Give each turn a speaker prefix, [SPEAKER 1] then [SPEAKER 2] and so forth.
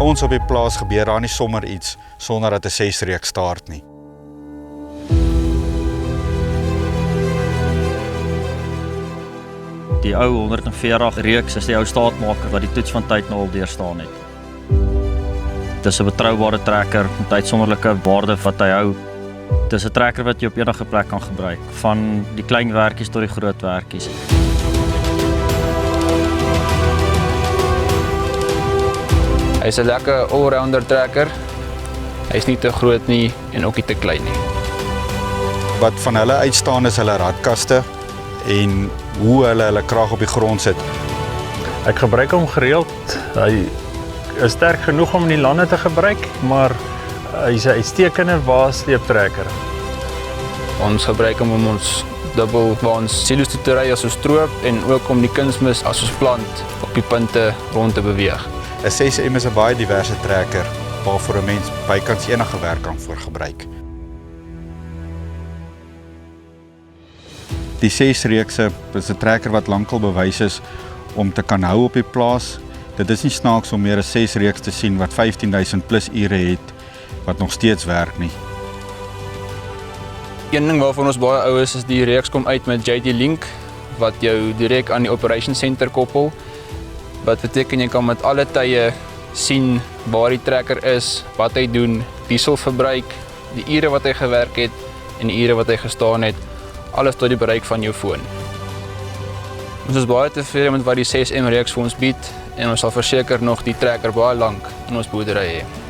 [SPEAKER 1] ons op die plaas gebeur daar nie sommer iets sonder dat 'n 6-reeks start nie.
[SPEAKER 2] Die ou 140 reeks is die ou staatmaker wat die toets van tyd nou al deurstaan het. Dit is 'n betroubare trekker met uitsonderlike waarde wat hy hou. Dit is 'n trekker wat jy op enige plek kan gebruik, van die klein werkies tot die groot werkies.
[SPEAKER 3] Hy is 'n lekker all-rounder trekker. Hy is nie te groot nie en ook nie te klein nie.
[SPEAKER 1] Wat van hulle uitstaan is hulle radkaste en hoe hulle krag op die grond sit.
[SPEAKER 4] Ek gebruik hom gereeld. Hy is sterk genoeg om in die lande te gebruik, maar hy's 'n uitstekende waarsleeptrekker.
[SPEAKER 3] Ons gebruik hom om ons dubbelwaans silo's toe te ry as ons stroop en ook om die kunsmis as ons plant op die punte rond te beweeg.
[SPEAKER 1] 'n 6M is 'n baie diverse trekker waarvoor 'n mens bykans enige werk kan voor gebruik. Die 6-reekse is 'n trekker wat lankal bewys is om te kan hou op die plaas. Dit is nie snaaks om meer as 6 reeks te sien wat 15,000 plus ure het wat nog steeds werk nie.
[SPEAKER 3] Een ding waarvan ons baie ou is die reeks kom uit met JD Link wat jou direk aan die Operation Center koppel. Wat beteken jy kan met alle tye sien waar die trekker is, wat hy doen, dieselverbruik, die ure wat hy gewerk het en die ure wat hy gestaan het, alles tot die bereik van jou foon. Ons is baie tevrede met wat die 6M reeks vir ons bied en ons sal verseker nog die trekker baie lank in ons boerdery hê.